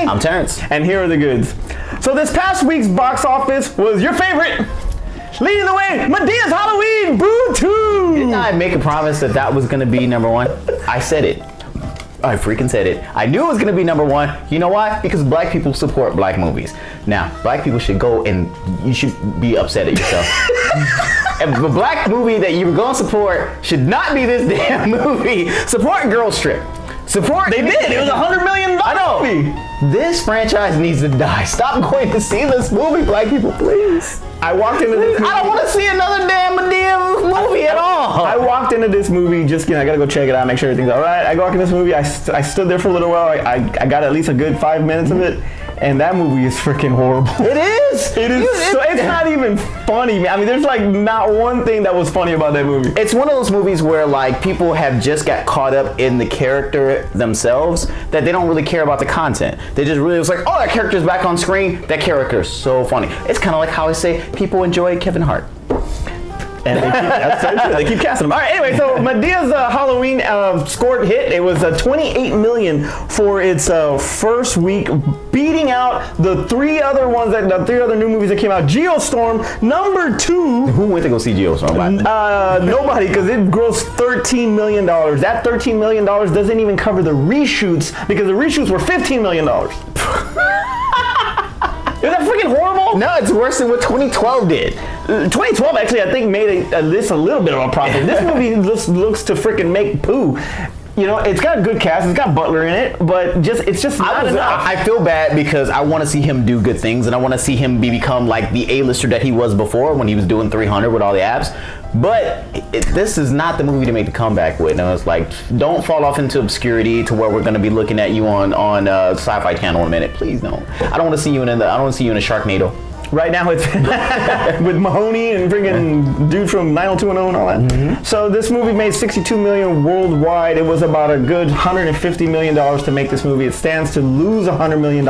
I'm Terrence. And here are the goods. So this past week's box office was your favorite. Leading the way, Medea's Halloween Boo 2. Didn't I make a promise that was going to be number one? I said it. I freaking said it. I knew it was going to be number one. You know why? Because black people support black movies. Now, black people should go and you should be upset at yourself. If the black movie that you were going to support should not be this damn movie. Support Girl Strip. Support. They did. It was $100 million I know. movie. This franchise needs to die. Stop going to see this movie, black people, please. I walked into this movie. I don't want to see another damn movie at all. I walked into this movie just, I gotta go check it out, make sure everything's all right. I go walk in this movie. I stood there for a little while. I got at least a good 5 minutes of it. And that movie is freaking horrible. It is. It's not even funny, man. I mean, there's like not one thing that was funny about that movie. It's one of those movies where like people have just got caught up in the character themselves that they don't really care about the content. They just really was like, oh, that character's back on screen. That character is so funny. It's kind of like how I say people enjoy Kevin Hart. And that's so true. They keep casting them. All right, anyway, so Medea's Halloween scored hit. It was $28 million for its first week, beating out the three other new movies that came out. Geostorm, number 2. Who went to go see Geostorm? Nobody, because it grossed $13 million. That $13 million doesn't even cover the reshoots, because the reshoots were $15 million. Is that freaking horrible? No, it's worse than what 2012 did. 2012 actually, I think, made this a little bit of a profit. This movie looks to freaking make poo. You know, it's got a good cast. It's got Butler in it, but it's just not enough. I feel bad because I want to see him do good things, and I want to see him become like the A-lister that he was before when he was doing 300 with all the abs. But this is not the movie to make the comeback with. And it's like, don't fall off into obscurity to where we're going to be looking at you on Sci-Fi Channel in a minute. Please don't. I don't want to see you in a Sharknado. Right now it's with Mahoney and freaking dude from 90210 and all that. Mm-hmm. So this movie made $62 million worldwide. It was about a good $150 million to make this movie. It stands to lose $100 million.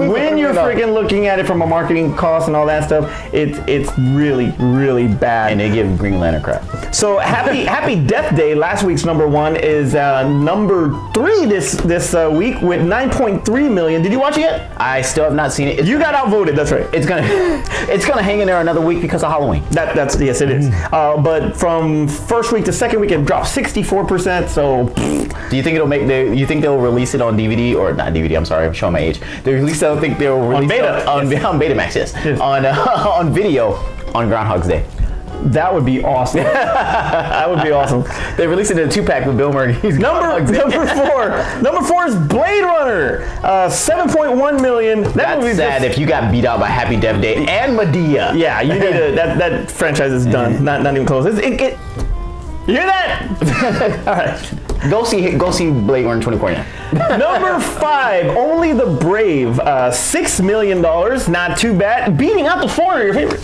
When you're freaking looking at it from a marketing cost and all that stuff, it's really, really bad. And they give Green Lantern crap. So Happy Death Day, last week's number 1, is number 3 this week with $9.3 million. Did you watch it yet? I still have not seen it. You got outvoted. That's right. It's gonna hang in there another week because of Halloween. Yes, it is. But from first week to second week, it dropped 64%. So, do you think you think they'll release it on DVD or not DVD? I'm sorry, I'm showing my age. They release it. I don't think they'll release it on Betamax. Yes. On video on Groundhog's Day. That would be awesome. That would be awesome. They released it in a 2-pack with Bill Murray. Number 4. Number 4 is Blade Runner. $7.1 million. That's sad if you got beat out by Happy Death Day and Medea. Yeah, you need that franchise is done. Not even close. You hear that? All right. Go see Blade Runner 2049. Number 5, Only the Brave. $6 million. Not too bad. Beating out The Foreigner, your favorite.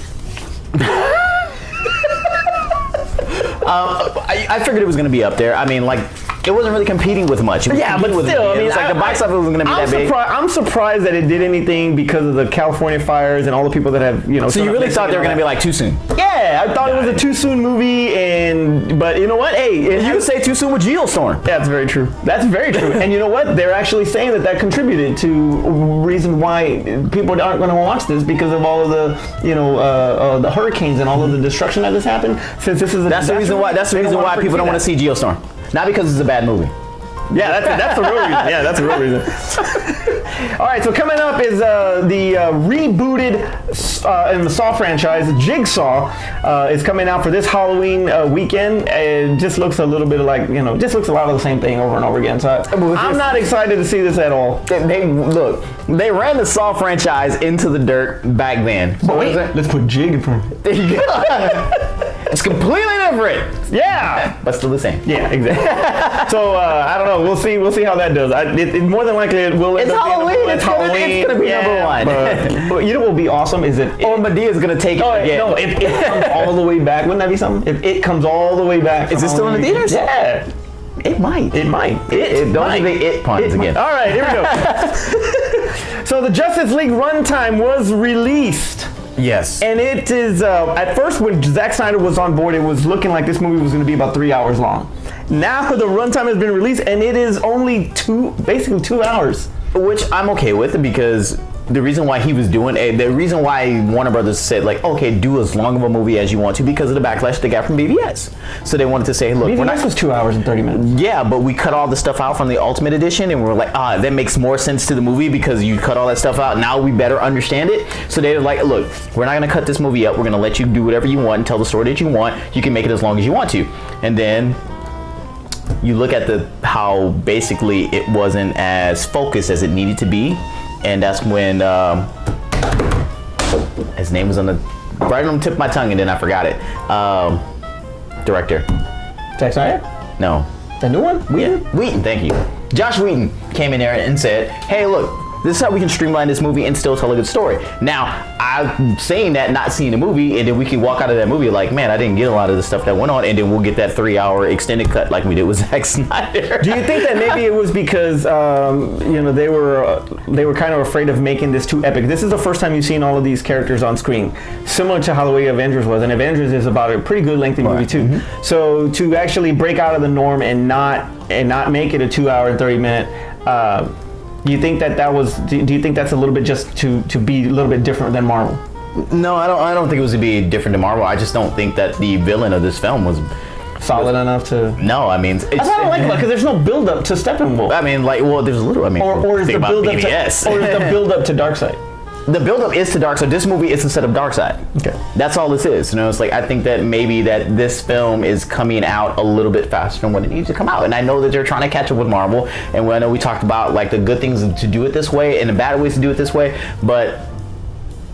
I figured it was going to be up there. I mean, like, it wasn't really competing with much. Yeah, but still, I mean, it's like the box office wasn't going to be that big. I'm surprised that it did anything because of the California fires and all the people that have, So you really thought they were going to be like too soon? Yeah, I thought it was a too soon movie, but you know what? Hey, you could say too soon with Geostorm. Yeah, that's very true. That's very true. And you know what? They're actually saying that contributed to reason why people aren't going to watch this because of all of the, the hurricanes and all of the destruction that has happened. Since this is that's the reason why people don't want to see Geostorm. Not because it's a bad movie. Yeah, that's the real reason. Yeah, that's the real reason. All right, so coming up is the rebooted in the Saw franchise, Jigsaw, is coming out for this Halloween weekend. It just looks a little bit like, just looks a lot of the same thing over and over again. So I'm not excited to see this at all. They ran the Saw franchise into the dirt back then. But wait, let's put Jig in front of it. There you go. It's completely different. Yeah, but still the same. Yeah, exactly. So I don't know. We'll see how that does. It more than likely it will. It's Halloween. It's gonna be number 1. But you know what will be awesome is if Medea's gonna take it again. No, if it comes all the way back, wouldn't that be something? If it comes all the way back. Is it still in the theaters? Yeah. It might. Don't make it puns again. All right, here we go. So the Justice League runtime was released. Yes. And it is, at first when Zack Snyder was on board, it was looking like this movie was going to be about 3 hours long. Now the runtime has been released and it is only basically 2 hours. Which I'm okay with, because the reason why he was doing it, the reason why Warner Brothers said like, okay, do as long of a movie as you want to, because of the backlash they got from BVS. So they wanted to say, look, BVS was 2 hours and 30 minutes. Yeah, but we cut all the stuff out from the Ultimate Edition, and we're like, that makes more sense to the movie because you cut all that stuff out. Now we better understand it. So they were like, look, we're not gonna cut this movie up. We're gonna let you do whatever you want and tell the story that you want. You can make it as long as you want to. And then you look at how basically it wasn't as focused as it needed to be. And that's when his name was right on the tip of my tongue, and then I forgot it. Director. Zack Snyder? No. The new one? Whedon? Whedon, thank you. Josh Whedon came in there and said, hey, look, this is how we can streamline this movie and still tell a good story. Now, I'm saying that, not seeing the movie, and then we can walk out of that movie like, man, I didn't get a lot of the stuff that went on, and then we'll get that 3-hour extended cut like we did with Zack Snyder. Do you think that maybe it was because they were kind of afraid of making this too epic? This is the first time you've seen all of these characters on screen, similar to how the way Avengers was, and Avengers is about a pretty good lengthy movie too. Mm-hmm. So to actually break out of the norm and not make it a 2 hour and 30 minute. Do you think do you think that's a little bit just to be a little bit different than Marvel? No, I don't think it was to be different than Marvel. I just don't think that the villain of this film was solid enough to. No, I mean, that's what I don't like about it, because there's no build up to Steppenwolf. I mean, like, well, there's a little. I mean, or is the build up BBS. or is the build up to Darkseid? The build-up is to Darkseid. This movie is instead of Darkseid. Okay. That's all this is. You know, it's like, I think that maybe that this film is coming out a little bit faster than what it needs to come out. And I know that they're trying to catch up with Marvel. And I know we talked about like the good things to do it this way and the bad ways to do it this way. But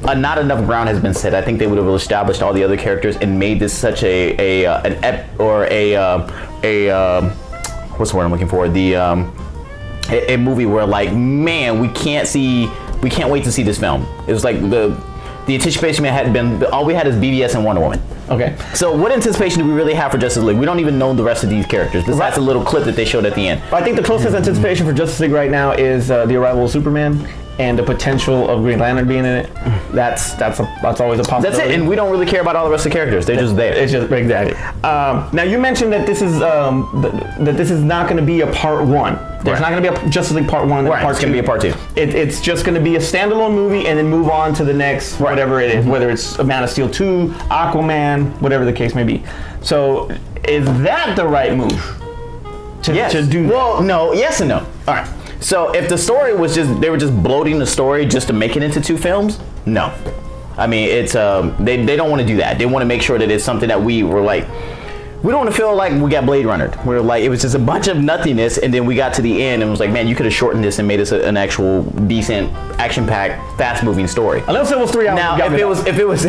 not enough ground has been set. I think they would have established all the other characters and made this such what's the word I'm looking for? A movie where like, man, we can't wait to see this film. It was like the anticipation had been, all we had is BVS and Wonder Woman. Okay. So what anticipation do we really have for Justice League? We don't even know the rest of these characters. Besides a little clip that they showed at the end. I think the closest anticipation for Justice League right now is the arrival of Superman and the potential of Green Lantern being in it. That's always a possibility. That's it, and we don't really care about all the rest of the characters. They're just there. It's just exactly. Now you mentioned that this is not going to be a part one. There's not going to be a Justice League part one and part two. It's going to be a part two. It's just going to be a standalone movie and then move on to the next whatever it is, whether it's a Man of Steel 2, Aquaman, whatever the case may be. So is that the right move to do that? Well, no, yes and no. All right. So if the story was they were just bloating the story just to make it into 2 films, no. I mean, it's they don't want to do that. They want to make sure that it's something that we were like, we don't want to feel like we got Blade Runner. We're like, it was just a bunch of nothingness, and then we got to the end and was like, man, you could have shortened this and made us an actual decent, action-packed, fast-moving story. Unless it was 3 hours. Now, if it was.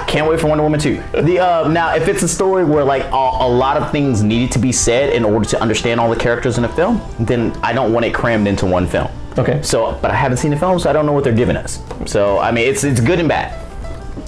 Can't wait for Wonder Woman 2. Now, if it's a story where like a lot of things needed to be said in order to understand all the characters in the film, then I don't want it crammed into one film. Okay. So, but I haven't seen the film, so I don't know what they're giving us. So, I mean, it's good and bad.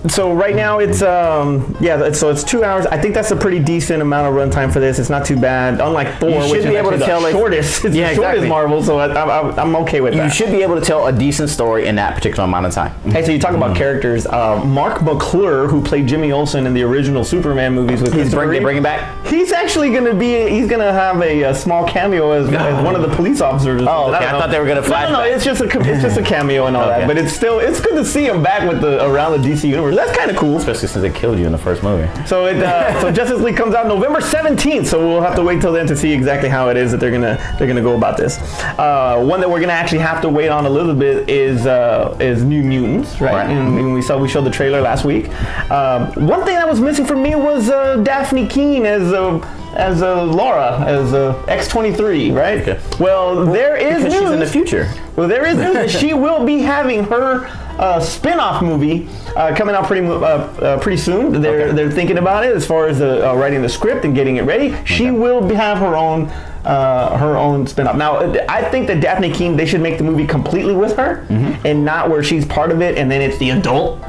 So right now it's it's 2 hours. I think that's a pretty decent amount of runtime for this. It's not too bad. Unlike Thor, which is able to tell the shortest. It's the shortest Marvel, so I'm okay with that. You should be able to tell a decent story in that particular amount of time. Hey, so you talk about characters. Mark McClure, who played Jimmy Olsen in the original Superman movies with they bring him back. He's actually going to have a small cameo as one of the police officers. Oh, okay. I thought they were going to flash. No, it's just a cameo and all that. But it's good to see him back with around the DC universe. That's kind of cool, especially since they killed you in the first movie. So so Justice League comes out November 17th. So we'll have to wait till then to see exactly how it is that they're gonna go about this. One that we're gonna actually have to wait on a little bit is New Mutants, right? And we showed the trailer last week. One thing that was missing for me was Daphne Keane as Laura, as X23, right? Okay. Well, there is news. She's in the future. Well, there is news that she will be having her spin-off movie coming out pretty soon. They're thinking about it as far as writing the script and getting it ready. She will have her own spin-off. Now, I think that Daphne Keane, they should make the movie completely with her and not where she's part of it and then it's the adult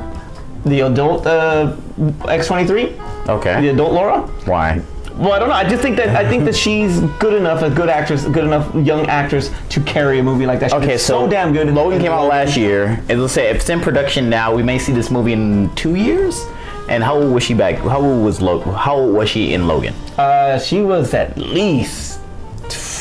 X23. Okay. The adult Laura. Why? Well, I don't know. I think that she's good enough, a good actress, good enough young actress to carry a movie like that. She's so damn good. Logan came out last year, and let's say if it's in production now, we may see this movie in 2 years. And how old was she back? How old was she in Logan? She was at least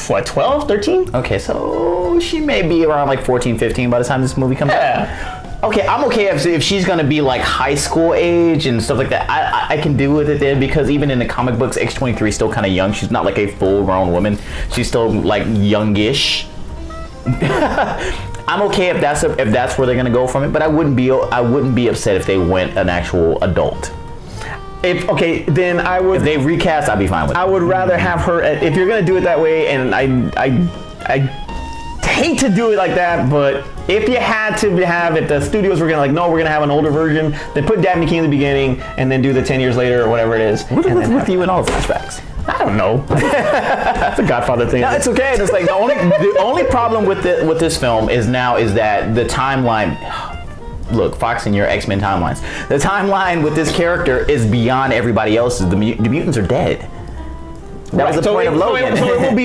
what, 12, 13? Okay, so she may be around like 14, 15 by the time this movie comes out. Okay, I'm okay if she's gonna be like high school age and stuff like that. I can deal with it then, because even in the comic books, X23 is still kind of young. She's not like a full-grown woman. She's still like youngish. I'm okay if that's where they're gonna go from it, but I wouldn't be upset if they went an actual adult. If they recast, I'd be fine with it. I would rather have her, if you're gonna do it that way, and I hate to do it like that, but if you had to have it, the studios were gonna like, no, we're gonna have an older version, then put Daphne King in the beginning, and then do the 10 years later or whatever it is. What's with you in all the flashbacks? I don't know. That's a Godfather thing. No, it's okay. It's like the only problem with this film is that the timeline. Look, Fox and your X-Men timelines. The timeline with this character is beyond everybody else's. The mutants are dead. That was the point of Logan. So it would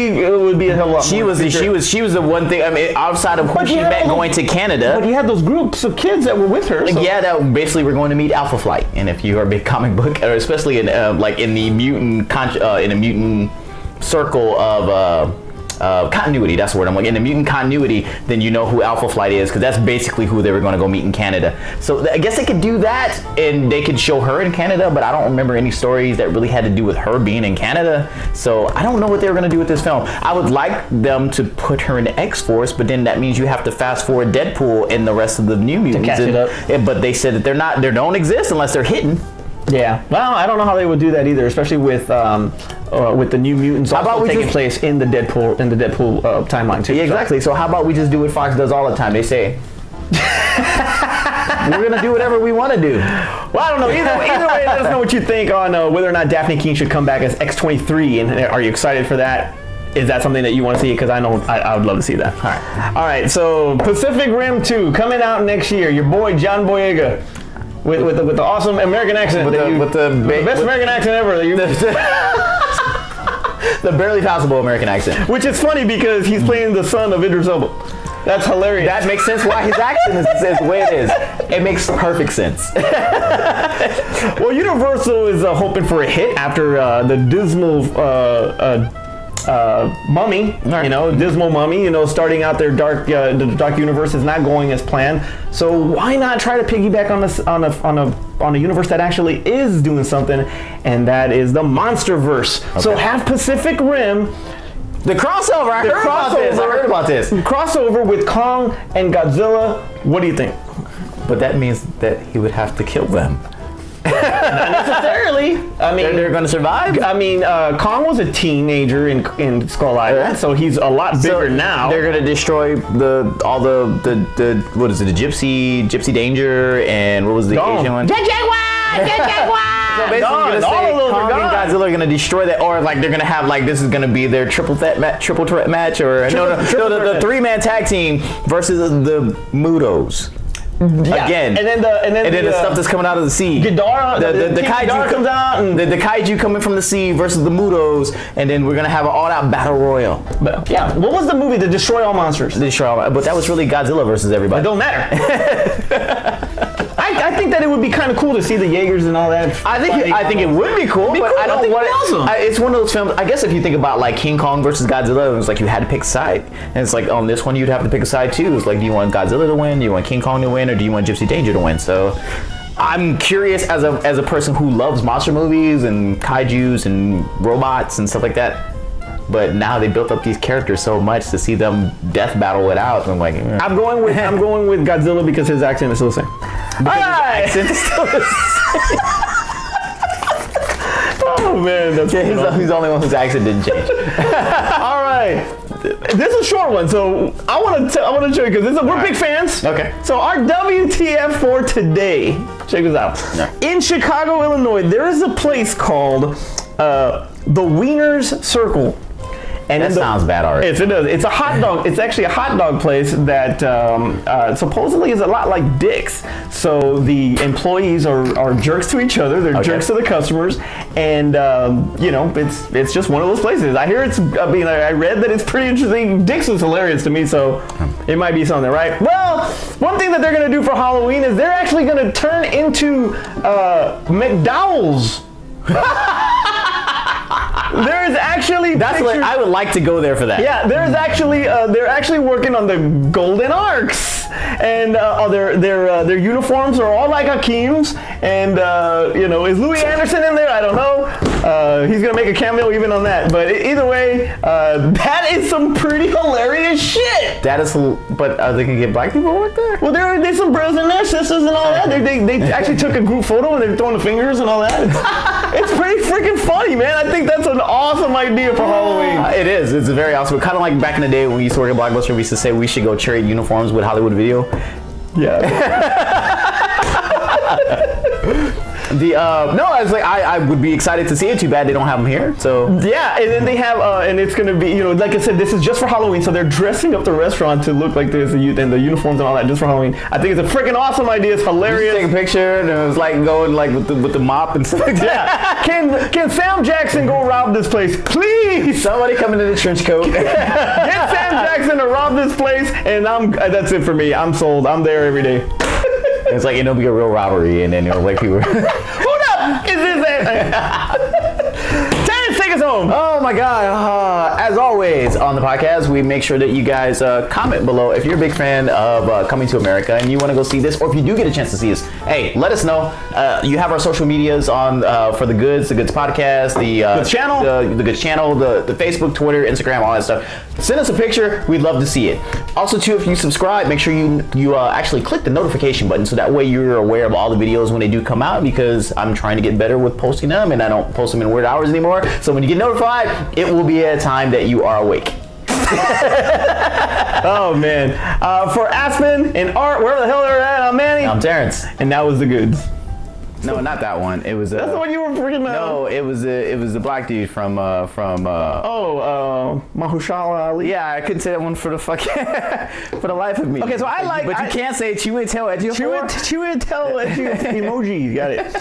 be a hell of a lot. She was the one thing. I mean, outside of who she met going to Canada. But you had those groups of kids that were with her. So. Yeah, that basically we're going to meet Alpha Flight. And if you are a big comic book, or especially in in the mutant circle of continuity, that's the word I'm like, in the mutant continuity, then you know who Alpha Flight is, because that's basically who they were going to go meet in Canada. So I guess they could do that, and they could show her in Canada, but I don't remember any stories that really had to do with her being in Canada. So I don't know what they were going to do with this film. I would like them to put her in X-Force, but then that means you have to fast forward Deadpool and the rest of the New Mutants. To catch it up. But they said that they don't exist unless they're hidden. Yeah. Well, I don't know how they would do that either, especially with the New Mutants also taking place in the Deadpool timeline too. Yeah, exactly. So how about we just do what Fox does all the time? They say, we're gonna do whatever we want to do. Well, I don't know. Either way, let us know what you think on whether or not Daphne King should come back as X23, and are you excited for that? Is that something that you want to see? Because I know I would love to see that. All right. So Pacific Rim 2 coming out next year. Your boy John Boyega. With the awesome American accent, with the best American accent ever. The barely passable American accent. Which is funny because he's playing the son of Idris Elba. That's hilarious. That makes sense why his accent is the way it is. It makes perfect sense. Well, Universal is hoping for a hit after the dismal Mummy, dismal Mummy, starting out their dark universe is not going as planned. So why not try to piggyback on a universe that actually is doing something, and that is the MonsterVerse. Okay. So have Pacific Rim, the crossover. I heard about this. Crossover with Kong and Godzilla. What do you think? But that means that he would have to kill them. Not necessarily. I mean, they're going to survive. I mean, Kong was a teenager in Skull Island, so he's a lot bigger now. They're going to destroy all the what is it? The Gypsy Danger, and what was the Asian one? So basically, you're gonna say Kong and Godzilla are gonna destroy that, or like they're gonna have like this is gonna be their triple threat match, or the 3-man tag team versus the Mutos. Yeah. Again, and then the stuff that's coming out of the sea. Ghidorah, the kaiju comes out, and the kaiju coming from the sea versus the Mutos, and then we're gonna have an all-out battle royal. But, yeah, what was the movie? The Destroy All Monsters. But that was really Godzilla versus everybody. It don't matter. I think that it would be kind of cool to see the Jaegers and all that. I think it would be cool, but I don't think awesome. It's one of those films. I guess if you think about like King Kong versus Godzilla, it's like you had to pick a side, and it's like on this one you'd have to pick a side too. It's like, do you want Godzilla to win? Do you want King Kong to win? Or do you want Gypsy Danger to win? So I'm curious as a person who loves monster movies and kaijus and robots and stuff like that. But now they built up these characters so much to see them death battle it out. I'm like, I'm going with Godzilla because his accent is still the same. Accent is still the same. Oh man, that's he's the only one whose accent didn't change. All right. This is a short one, so I want to show you because we're big fans. Okay. So our WTF for today, check this out. Yeah. In Chicago, Illinois, there is a place called the Wiener's Circle. And that sounds bad already. It does. It's a hot dog. It's actually a hot dog place that supposedly is a lot like Dick's. So the employees are jerks to each other. They're jerks to the customers, and it's just one of those places. I hear I read that it's pretty interesting. Dick's was hilarious to me, so it might be something, right? Well, one thing that they're gonna do for Halloween is they're actually gonna turn into McDowell's. There is actually That's what I would like to go there for that. Yeah, there's actually they're actually working on the golden arcs, and their uniforms are all like Hakeem's, and is Louis Anderson in there? I don't know. He's gonna make a cameo even on that, but either way, that is some pretty hilarious shit. That is, but are they gonna get black people to work there? Well, there's some brothers in there, sisters, and all that. They actually took a group photo and they're throwing the fingers and all that. It's pretty freaking funny, man. I think that's an awesome idea for Halloween. It is. It's very awesome. Kind of like back in the day when we used to work at Blockbuster, we used to say we should go trade uniforms with Hollywood Video. Yeah. I was like, I would be excited to see it. Too bad they don't have them here. So yeah, and then they have, and it's gonna be, like I said, this is just for Halloween. So they're dressing up the restaurant to look like this, and the uniforms and all that, just for Halloween. I think it's a freaking awesome idea. It's hilarious. Take a picture, and it was like going like with the mop and stuff like that. Yeah. Can Sam Jackson go rob this place, please? Somebody come in a trench coat. Get Sam Jackson to rob this place, and that's it for me. I'm sold. I'm there every day. It's like it'll be a real robbery, and then like people. Who the is this? Terrence, take us home. Oh my God! As always on the podcast, we make sure that you guys comment below if you're a big fan of Coming to America and you want to go see this, or if you do get a chance to see this. Hey, let us know. You have our social medias on for the Goods podcast, the Goods channel, the Goods channel, the Facebook, Twitter, Instagram, all that stuff. Send us a picture. We'd love to see it. Also, too, if you subscribe, make sure you actually click the notification button so that way you're aware of all the videos when they do come out, because I'm trying to get better with posting them and I don't post them in weird hours anymore. So when you get notified, it will be at a time that you are awake. Oh man. For Aspen and Art, wherever the hell they're at, I'm Manny. I'm Terrence. And that was the Goods. No, not that one. It was that's the one you were freaking out. No, it was the black dude from Mahershala Ali. Yeah, I couldn't say that one for the for the life of me. Okay, so but you can't say Chiwetel Ejiofor. Chiwetel emoji. Got it.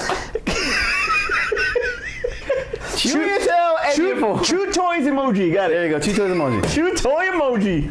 Chiwetel Ejiofor. Chew toys emoji. Got it. There you go. Chew toys emoji. Chew toy emoji.